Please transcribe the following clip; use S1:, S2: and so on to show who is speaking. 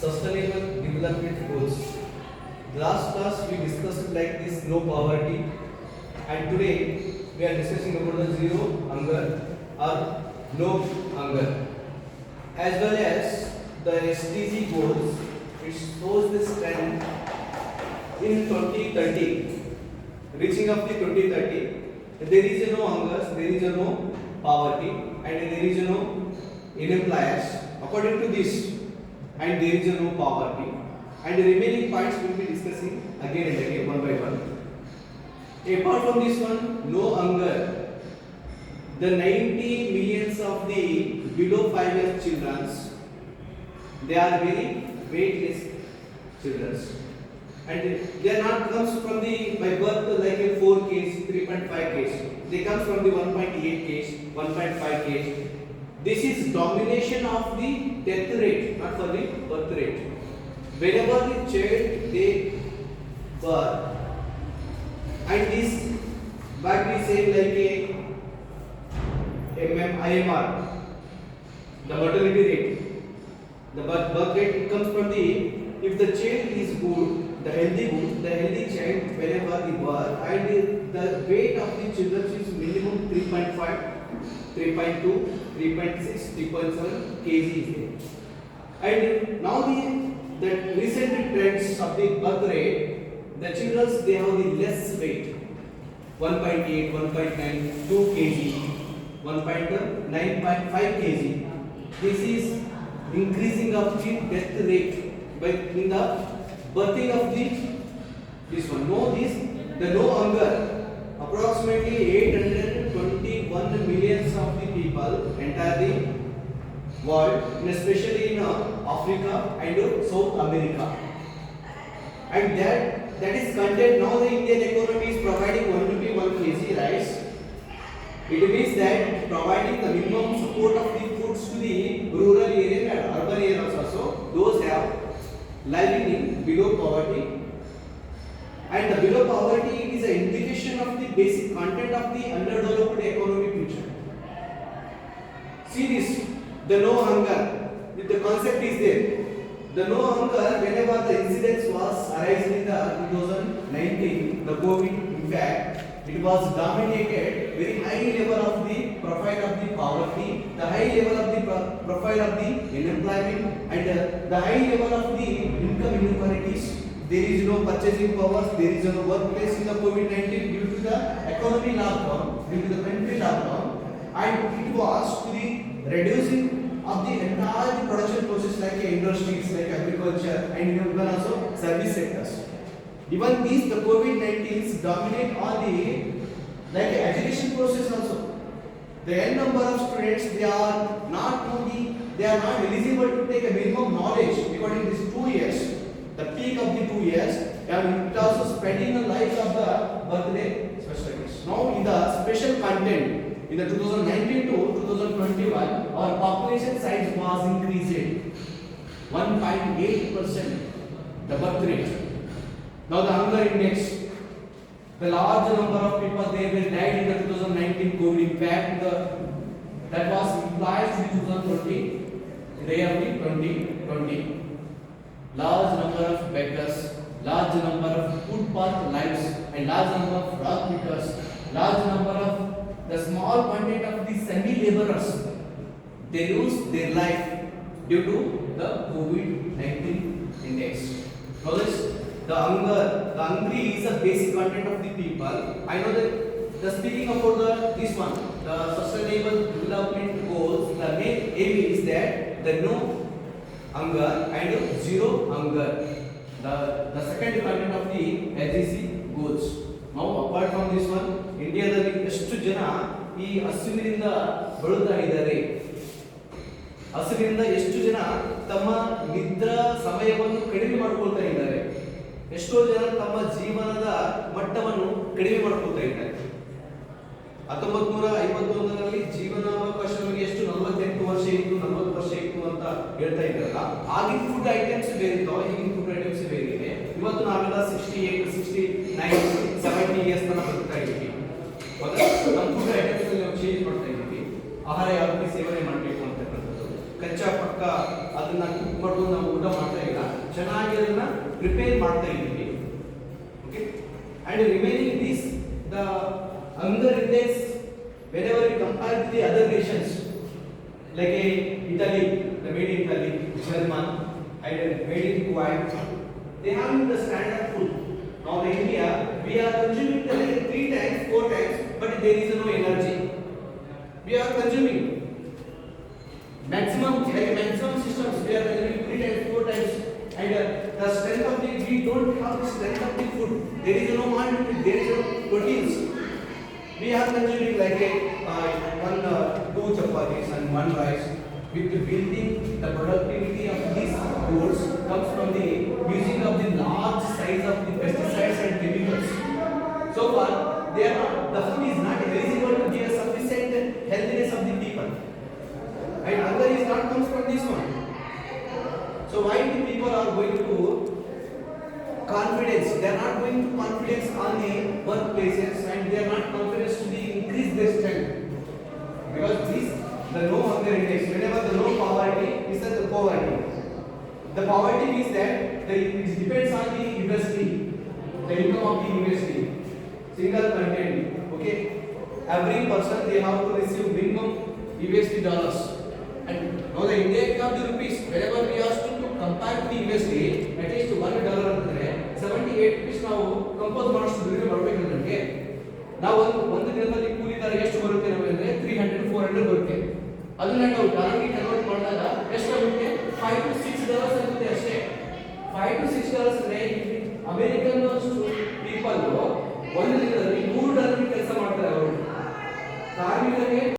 S1: Sustainable Development Goals. Last class we discussed like this no poverty, and today we are discussing about the zero hunger or no hunger, as well as the SDG goals. It shows this trend in 2030, reaching up to 2030. There is no hunger, there is no poverty, and there is no unemployment. According to this, and there is no poverty, and the remaining points we will be discussing again and again one by one. Apart from this one, no hunger, the 90 millions of the below 5 years children, they are very weightless children, and they are not comes from the by birth like a 4 kg, 3.5 kg. They come from the 1.8 kg, 1.5 kg. This is domination of the death rate, not for the birth rate. Whenever the child they birth, and this what we say like a IMR, the mortality rate, the birth rate comes from the if the child is good, the healthy child whenever the birth, and the weight of the children is minimum 3.5. 3.2, 3.6, 3.7 kg is there. And now the recent trends of the birth rate, the children they have the less weight, 1.8, 1.9, 2 kg, 1.9.5 kg. This is increasing of the death rate by in the birthing of this one. No, the no hunger. Approximately 821 millions of the people enter the world, and especially in Africa and South America. And that is content. Now the Indian economy is providing 1 rupee 1 kg rice. It means that providing the minimum support of the foods to the rural area and urban areas also. Those have living in below poverty. And the below poverty is an indication of the basic content of the underdeveloped economic future. See this, the no hunger, the concept is there. The no hunger, whenever the incidence was arising in the 2019, the COVID, in fact, it was dominated very high level of the profile of the poverty, the high level of the profile of the unemployment, and the high level of the income inequalities. There is no purchasing powers, there is no workplace in the COVID-19 due to the economy lockdown, due to the country lockdown, and it was to the reducing of the entire production process like industries, like agriculture, and even also service sectors. Even these, the COVID-19 dominate all the like education process also. The n number of students they are not eligible to take a minimum knowledge according to these 2 years. The peak of the 2 years, and it also spreading the life of the birthday specialists. Now, in the special content, in the 2019 to 2021, our population size was increased 1.8%, the birth rate. Now, the hunger index, the large number of people they will died in the 2019 COVID. In fact, that was implied in 2020, the year of 2020. Large number of beggars, large number of footpath lives, and large number of rock pickers, large number of the small quantity of the semi-laborers, they lose their life due to the COVID-19 index. Notice the hungry is a basic content of the people. I know that the speaking about this one, the sustainable development goals, the main aim is that the no hunger and zero hunger, the second content of the SDG goals. Now apart from this one, ಇಂಡಿಯಾದಲ್ಲಿ ಎಷ್ಟು ಜನ ಈ ಹಸಿವಿನಿಂದ ಬಳಲ್ತಾ ಇದ್ದಾರೆ, ಹಸಿವಿನಿಂದ ಎಷ್ಟು ಜನ ತಮ್ಮ ನಿದ್ರಾ ಸಮಯವನ್ನು ಕಡಿಮೆ ಮಾಡಿಕೊಳ್ತಾ ಇದ್ದಾರೆ, ಎಷ್ಟೋ ಜನ ತಮ್ಮ ಜೀವನದ ಮಟ್ಟವನ್ನು ಕಡಿಮೆ ಮಾಡಿಕೊಳ್ತಾ ಇದ್ದಾರೆ. 1951ರಲ್ಲಿ ಜೀವನಾವಕಾಶ ನಮಗೆ ಎಷ್ಟು 48 ವರ್ಷ ಇತ್ತು, 40 ವರ್ಷ ಇತ್ತು ಅಂತ ಹೇಳ್ತಾ ಇದ್ದಾರಲ್ಲ, ಆಗಿನ ಫುಡ್ ಐಟಮ್ಸ್ ಬೇರೆ ಇತ್ತು, ಈಗಿನ ಫುಡ್ ಐಟಮ್ಸ್ ಬೇರೆ ಇದೆ. ಇವತ್ತು ನಾವೆಲ್ಲ 68, 69, 70 ಇಯರ್ಸ್ ತನಕ ಬದುಕ್ತಾ ಇದ್ದೀವಿ. ನಮ್ಮ ಫುಡ್ ಐಟಮ್ಸ್ ನಾವು ಚೇಂಜ್ ಮಾಡ್ತಾ ಇದ್ದೀವಿ. ಆಹಾರ ಯಾವ ರೀತಿ ಸೇವನೆ ಮಾಡಬೇಕು ಅಂತಕ್ಕಂಥದ್ದು ಕಚ್ಚಾ ಪಕ್ಕ ಅದನ್ನ ಕುಕ್ ಮಾಡೋದು ನಾವು ಊಟ ಮಾಡ್ತಾ ಇಲ್ಲ, ಚೆನ್ನಾಗಿ ಅದನ್ನ ಪ್ರಿಪೇರ್ ಮಾಡ್ತಾ ಇದ್ದೀವಿ. Okay, and remaining this the hunger index whenever we compare with the other nations like Italy, the made in Italy, German and made in Kuwait, they have the standard food. Now in India we are consuming the 3 times 4 times but there is no energy. We are consuming maximum systems we are consuming 3 times 4 times and the strength of the we don't have the strength of the food. There is no oil, there is no proteins. We are consuming like two chapatis and one rice. With the building the productivity of these foods comes from the using of the large size of the pesticides and chemicals. So far they are not, the food is not eligible to give sufficient healthiness of the people, and hunger is not comes from this one. So why the people are going to confidence? They are not going to confidence on the workplaces and they are not confidence to increase their strength, because this the no hunger index, whenever the no poverty is the poverty. The poverty means that it depends on the university, the income of the university, single content. Okay, every person they have to receive minimum USD dollars. And now the India of the rupees, whenever we ask to compare to the USD, at least $1 ಅಂತಂದ್ರೆ 78 rupees ನಾವು compose ಮಾಡಿಸ್ತಿದ್ರೆ ಬರಬೇಕು ನಮಗೆ. ನಾವು ಒಂದು ದಿನದಲ್ಲಿ ಕೂಲಿ ದರ ಎಷ್ಟು ಬರುತ್ತೆ ನಮಗೆ ಅಂದ್ರೆ 300 400 ಬರುತ್ತೆ. ಅದನ್ನ ನಾವು ಡಾಲರ್ಗೆ ಕನ್ವರ್ಟ್ ಮಾಡಿದಾಗ ಎಷ್ಟು ಆಗುತ್ತೆ? $5 to $6 ಆಗುತ್ತೆ ಅಷ್ಟೇ. $5 to $6 ಅಂದ್ರೆ ಅಮೆರಿಕನ್ ಪೀಪಲ್ ಒಂದು ದಿನದಲ್ಲಿ $100 ಕೆಲಸ ಮಾಡ್ತಾರೆ ಅವರು. ಕಾರ್ಮಿಕರಿಗೆ